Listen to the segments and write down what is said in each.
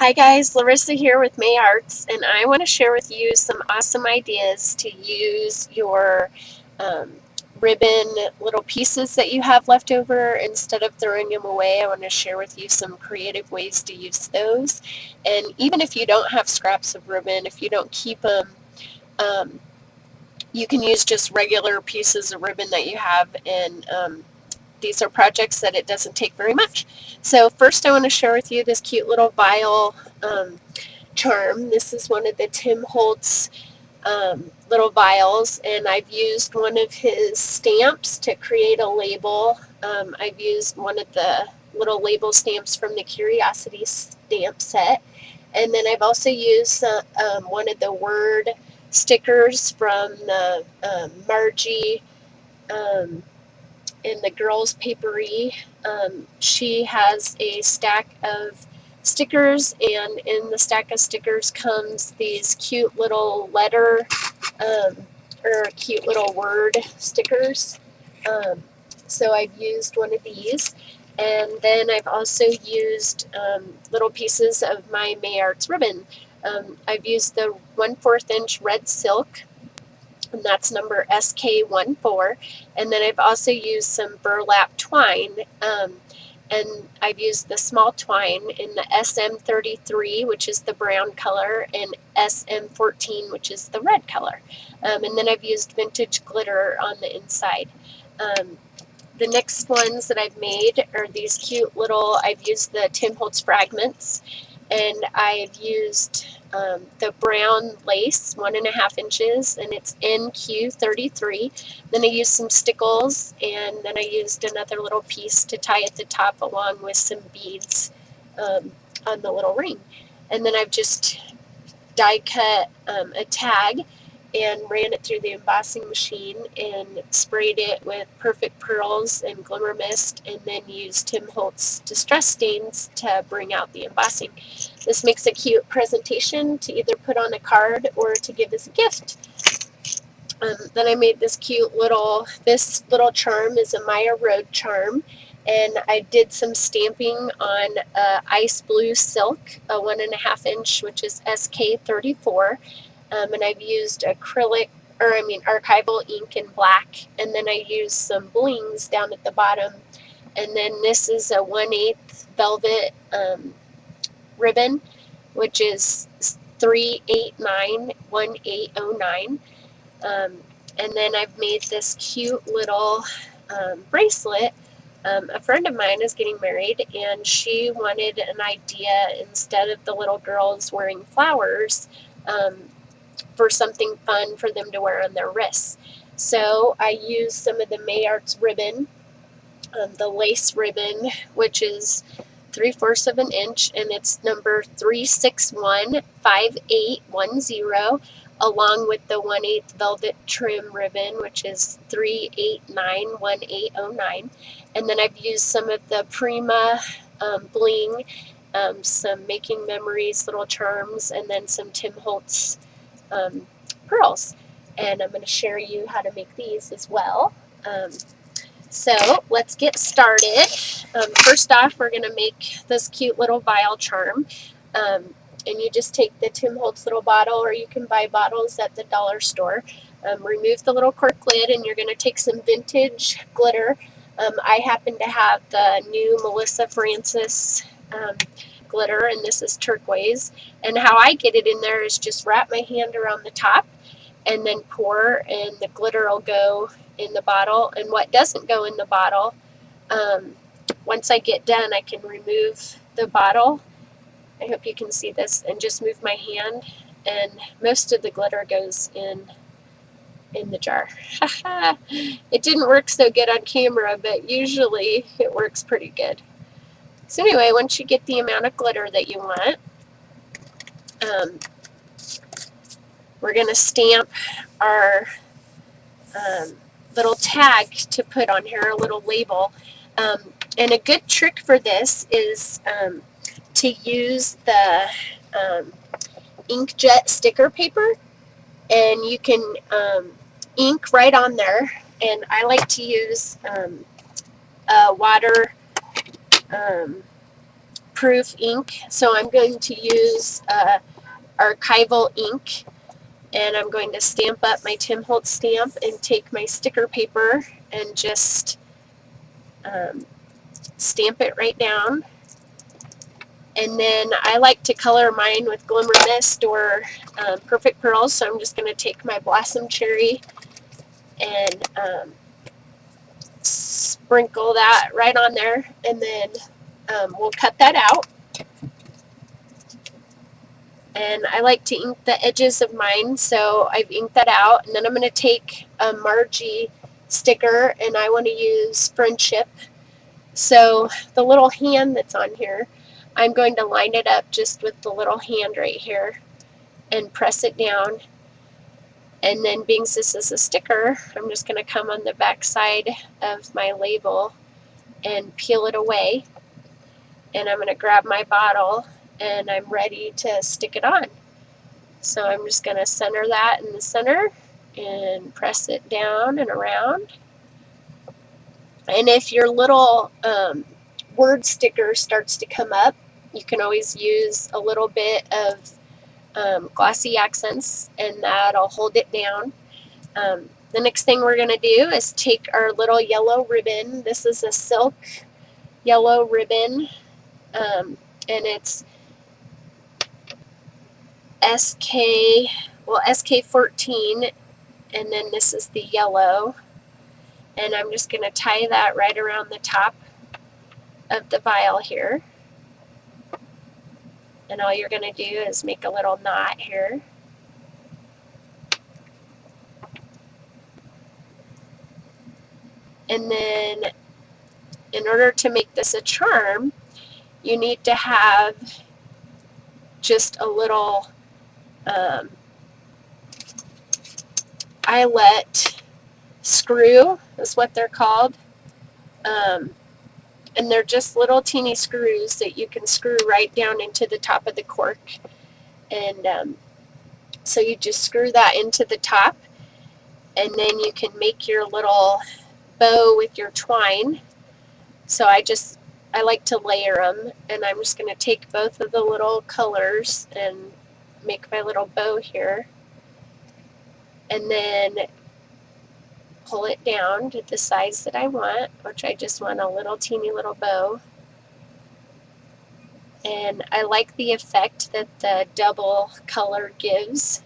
Hi guys, Larissa here with May Arts, and I want to share with you some awesome ideas to use your um, ribbon little pieces that you have left over. Instead of throwing them away, I want to share with you some creative ways to use those. And even if you don't have scraps of ribbon, if you don't keep them, um, you can use just regular pieces of ribbon that you have, and these are projects that it doesn't take very much. So first I want to share with you this cute little vial charm. This is one of the Tim Holtz little vials, and I've used one of his stamps to create a label. I've used one of the little label stamps from the Curiosity stamp set, and then I've also used one of the word stickers from the Margie um, in the girls' papery. She has a stack of stickers, and in the stack of stickers comes these cute little letter um, or cute little word stickers. Um, so I've used one of these, and then I've also used little pieces of my May Arts ribbon. I've used the 1/4 inch red silk, and that's number SK14. And then I've also used some burlap twine, and I've used the small twine in the SM33, which is the brown color, and SM14, which is the red color. And then I've used vintage glitter on the inside. The next ones that I've made are these cute little, I've used the Tim Holtz fragments, and I've used the brown lace, 1.5 inches, and it's NQ33. Then I used some stickles, and then I used another little piece to tie at the top along with some beads on the little ring. And then I've just die cut a tag and ran it through the embossing machine and sprayed it with Perfect Pearls and Glimmer Mist, and then used Tim Holtz Distress Stains to bring out the embossing. This makes a cute presentation to either put on a card or to give as a gift. Then I made this cute little, this little charm is a Maya Road charm, and I did some stamping on ice blue silk, a 1.5 inch, which is SK34, and I've used archival ink in black, and then I used some blings down at the bottom, and then this is a 1/8 velvet ribbon, which is 3891809. And then I've made this cute little bracelet. A friend of mine is getting married, and she wanted an idea, instead of the little girls wearing flowers, for something fun for them to wear on their wrists. So I used some of the May Arts ribbon, the lace ribbon, which is 3/4 of an inch, and it's number 3615810, along with the 1/8 velvet trim ribbon, which is 3891809. And then I've used some of the Prima bling, some Making Memories little charms, and then some Tim Holtz pearls. And I'm going to share you how to make these as well. So let's get started. First off, we're going to make this cute little vial charm. And you just take the Tim Holtz little bottle, or you can buy bottles at the dollar store. Remove the little cork lid, and you're going to take some vintage glitter. I happen to have the new Melissa Francis glitter, and this is turquoise. And how I get it in there is just wrap my hand around the top and then pour, and the glitter will go in the bottle. And what doesn't go in the bottle, once I get done, I can remove the bottle. I hope you can see this, and just move my hand, and most of the glitter goes in the jar. It didn't work so good on camera, but usually it works pretty good. So anyway, once you get the amount of glitter that you want, we're going to stamp our little tag to put on here, a little label. And a good trick for this is to use the inkjet sticker paper, and you can ink right on there. And I like to use a water proof ink, so I'm going to use archival ink, and I'm going to stamp up my Tim Holtz stamp and take my sticker paper and just stamp it right down. And then I like to color mine with Glimmer Mist or Perfect Pearls, so I'm just going to take my Blossom Cherry and sprinkle that right on there, and then we'll cut that out. And I like to ink the edges of mine, so I've inked that out. And then I'm going to take a Margie sticker, and I want to use Friendship. So the little hand that's on here, I'm going to line it up just with the little hand right here and press it down. And then being this is a sticker, I'm just going to come on the back side of my label and peel it away. And I'm going to grab my bottle and I'm ready to stick it on. So I'm just going to center that in the center and press it down and around. And if your little word sticker starts to come up, you can always use a little bit of glossy accents, and that'll hold it down. The next thing we're going to do is take our little yellow ribbon. This is a silk yellow ribbon, and it's SK14, and then this is the yellow. And I'm just going to tie that right around the top of the vial here. And all you're going to do is make a little knot here. And then in order to make this a charm, you need to have just a little eyelet screw, is what they're called. And they're just little teeny screws that you can screw right down into the top of the cork. And so you just screw that into the top, and then you can make your little bow with your twine. So I like to layer them, and I'm just going to take both of the little colors and make my little bow here, and then pull it down to the size that I want, which I just want a little teeny little bow. And I like the effect that the double color gives.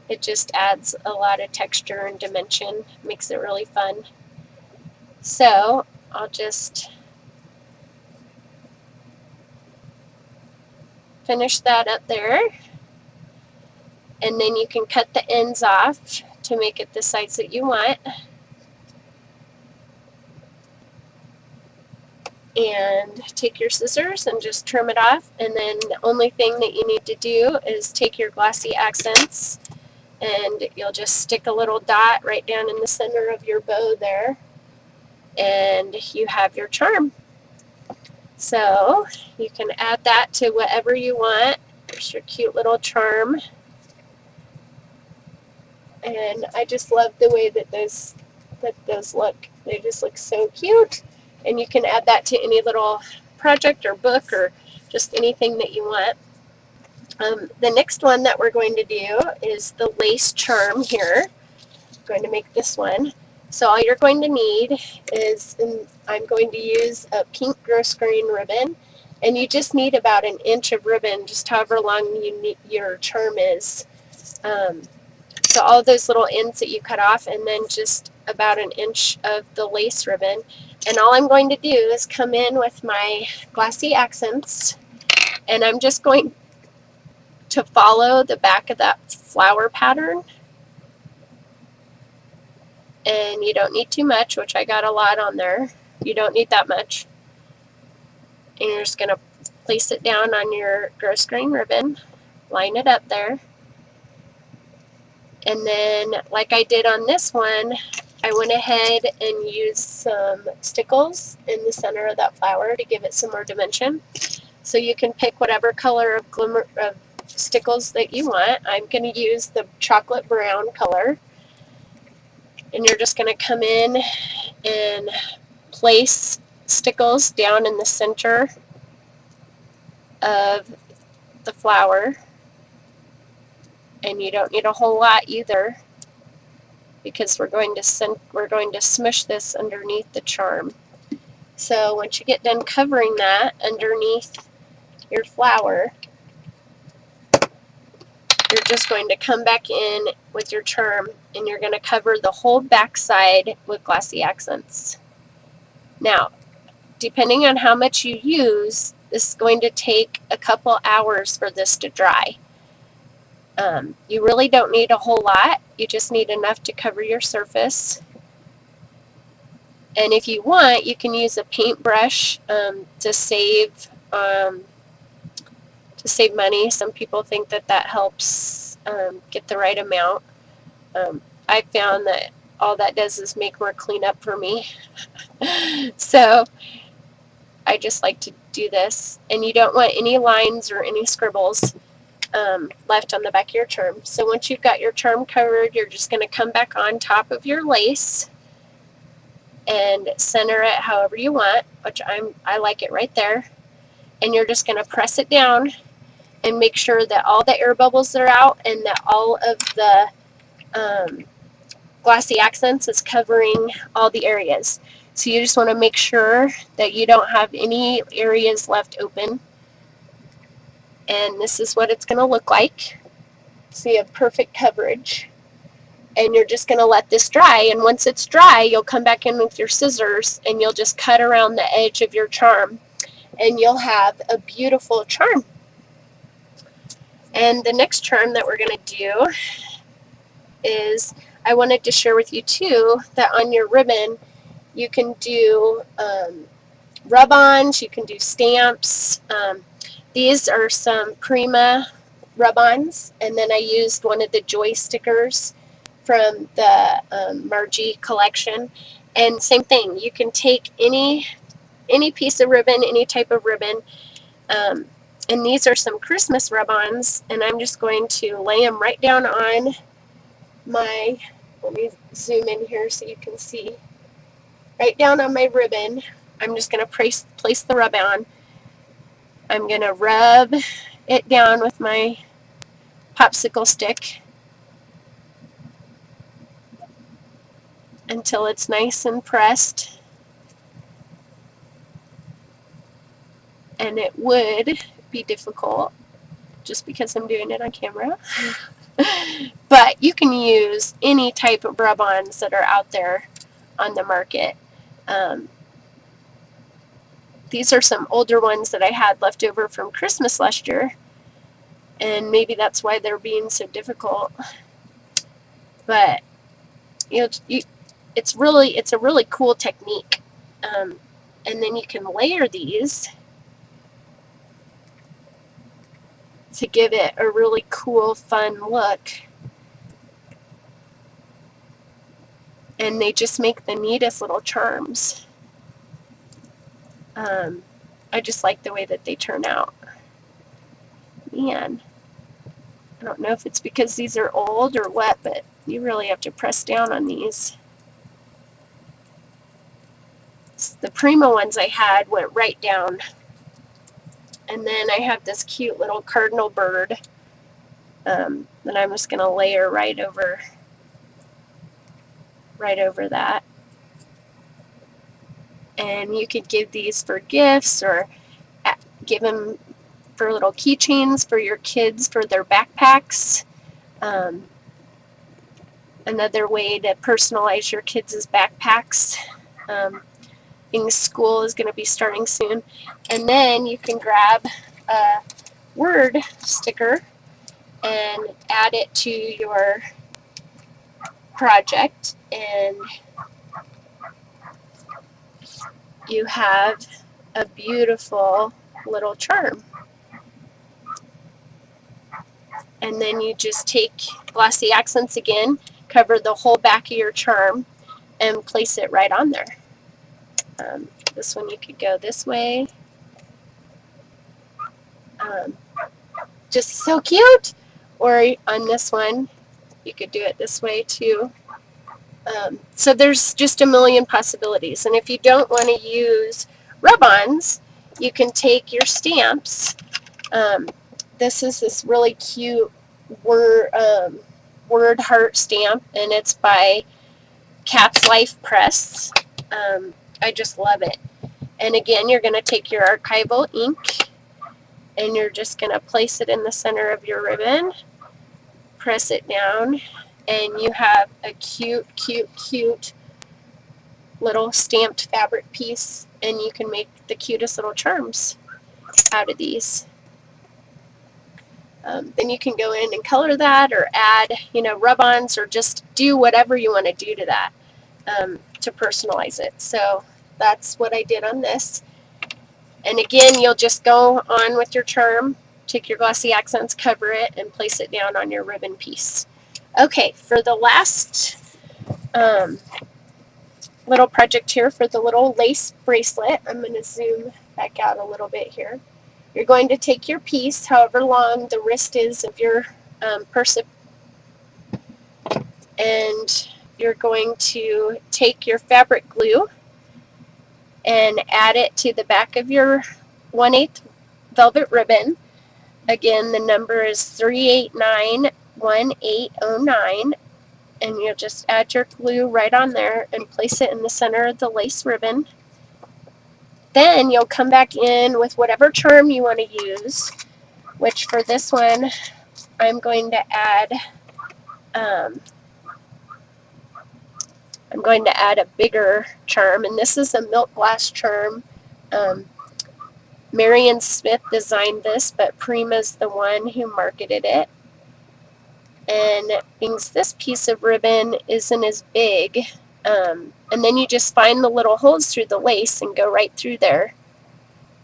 It just adds a lot of texture and dimension, makes it really fun. So I'll just finish that up there, and then you can cut the ends off to make it the size that you want. And take your scissors and just trim it off, and then the only thing that you need to do is take your glossy accents and you'll just stick a little dot right down in the center of your bow there, and you have your charm. So you can add that to whatever you want. There's your cute little charm. And I just love the way that those look. They just look so cute. And you can add that to any little project or book or just anything that you want. The next one that we're going to do is the lace charm here. I'm going to make this one. So all you're going to need is, I'm going to use a pink grosgrain ribbon, and you just need about an inch of ribbon, just however long your charm is. So all those little ends that you cut off, and then just about an inch of the lace ribbon. And all I'm going to do is come in with my glossy accents, and I'm just going to follow the back of that flower pattern. And you don't need too much, which I got a lot on there. You don't need that much. And you're just going to place it down on your grosgrain ribbon, line it up there. And then, like I did on this one, I went ahead and used some stickles in the center of that flower to give it some more dimension. So you can pick whatever color of stickles that you want. I'm going to use the chocolate brown color. And you're just going to come in and place stickles down in the center of the flour, and you don't need a whole lot either, because we're going to smush this underneath the charm. So once you get done covering that underneath your flour, you're just going to come back in with your charm, and you're going to cover the whole backside with glossy accents. Now, depending on how much you use, this is going to take a couple hours for this to dry. You really don't need a whole lot. You just need enough to cover your surface. And if you want, you can use a paintbrush to save money. Some people think that helps get the right amount. I found that all that does is make more cleanup for me. So I just like to do this. And you don't want any lines or any scribbles left on the back of your charm. So once you've got your charm covered, you're just going to come back on top of your lace and center it however you want, which I like it right there. And you're just going to press it down and make sure that all the air bubbles are out and that all of the glossy accents is covering all the areas. So you just want to make sure that you don't have any areas left open. And this is what it's going to look like. So you have perfect coverage. And you're just going to let this dry. And once it's dry, you'll come back in with your scissors and you'll just cut around the edge of your charm. And you'll have a beautiful charm. And the next charm that we're going to do is, I wanted to share with you too that on your ribbon you can do rub-ons, you can do stamps. These are some Prima rub-ons, and then I used one of the Joy stickers from the Margie collection. And same thing, you can take any piece of ribbon, any type of ribbon. And these are some Christmas rub-ons, and I'm just going to lay them right down on my, let me zoom in here so you can see, right down on my ribbon. I'm just going to place the rub-on. I'm going to rub it down with my popsicle stick until it's nice and pressed. And it would be difficult just because I'm doing it on camera. But you can use any type of rub-ons that are out there on the market. These are some older ones that I had left over from Christmas last year, and maybe that's why they're being so difficult. But it's a really cool technique. And then you can layer these to give it a really cool, fun look. And they just make the neatest little charms. I just like the way that they turn out. Man, I don't know if it's because these are old or what, but you really have to press down on these. The Prima ones I had went right down. And then I have this cute little cardinal bird that I'm just going to layer right over that. And you could give these for gifts or give them for little keychains for your kids for their backpacks. Another way to personalize your kids' backpacks. School is going to be starting soon. And then you can grab a word sticker and add it to your project, and you have a beautiful little charm. And then you just take glossy accents again, cover the whole back of your charm, and place it right on there. This one you could go this way. Just so cute. Or on this one, you could do it this way too. So there's just a million possibilities. And if you don't want to use rub-ons, you can take your stamps This is this really cute word heart stamp, and it's by Cat's Life Press. I just love it. And again, you're going to take your archival ink and you're just going to place it in the center of your ribbon, press it down, and you have a cute, cute, cute little stamped fabric piece, and you can make the cutest little charms out of these. Then you can go in and color that or add, rub-ons, or just do whatever you want to do to that to personalize it. So that's what I did on this. And again, you'll just go on with your charm, take your glossy accents, cover it, and place it down on your ribbon piece. Okay, for the last little project here, for the little lace bracelet, I'm going to zoom back out a little bit here. You're going to take your piece, however long the wrist is of your person, and you're going to take your fabric glue and add it to the back of your 1/8 velvet ribbon. Again, the number is 3891809, and you'll just add your glue right on there and place it in the center of the lace ribbon. Then you'll come back in with whatever charm you want to use, which for this one I'm going to add a bigger charm, and this is a milk glass charm. Marion Smith designed this, but Prima's the one who marketed it. And means this piece of ribbon isn't as big, and then you just find the little holes through the lace and go right through there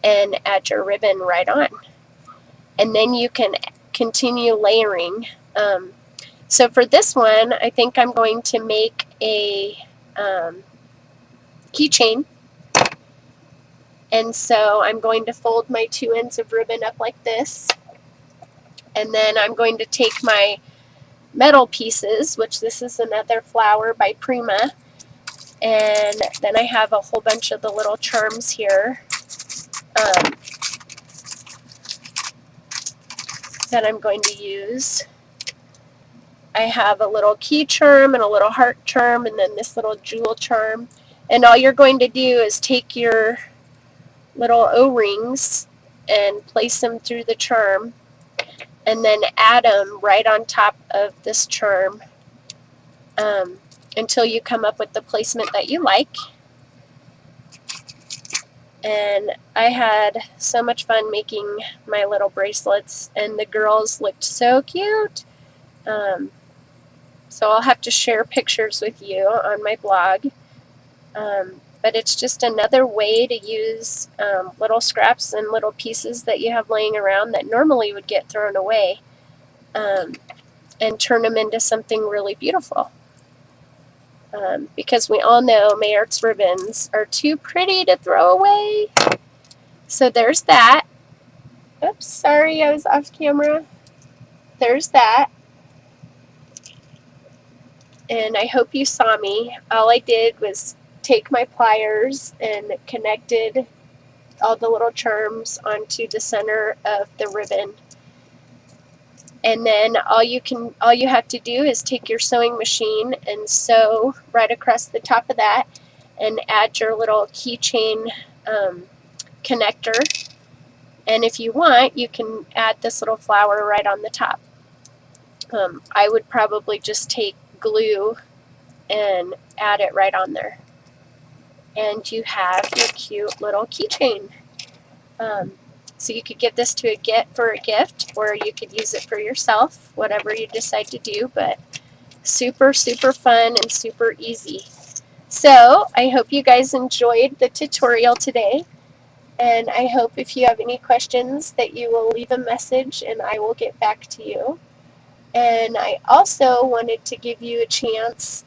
and add your ribbon right on. And then you can continue layering. So for this one, I think I'm going to make a keychain. And so I'm going to fold my 2 ends of ribbon up like this. And then I'm going to take my metal pieces, which this is another flower by Prima. And then I have a whole bunch of the little charms here that I'm going to use. I have a little key charm and a little heart charm, and then this little jewel charm. And all you're going to do is take your little O-rings and place them through the charm, and then add them right on top of this charm until you come up with the placement that you like. And I had so much fun making my little bracelets, and the girls looked so cute. So I'll have to share pictures with you on my blog. But it's just another way to use little scraps and little pieces that you have laying around that normally would get thrown away, and turn them into something really beautiful. Because we all know Mayart's ribbons are too pretty to throw away. So there's that. Oops, sorry, I was off camera. There's that. And I hope you saw me. All I did was take my pliers and connected all the little charms onto the center of the ribbon. And then all you have to do is take your sewing machine and sew right across the top of that and add your little keychain connector. And if you want, you can add this little flower right on the top. I would probably just take glue and add it right on there. And you have your cute little keychain. So you could give this to a gift, or you could use it for yourself, whatever you decide to do, but super, super fun and super easy. So I hope you guys enjoyed the tutorial today, and I hope if you have any questions that you will leave a message and I will get back to you. And I also wanted to give you a chance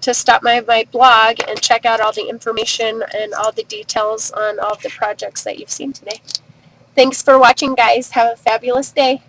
to stop by my blog and check out all the information and all the details on all the projects that you've seen today. Thanks for watching, guys. Have a fabulous day.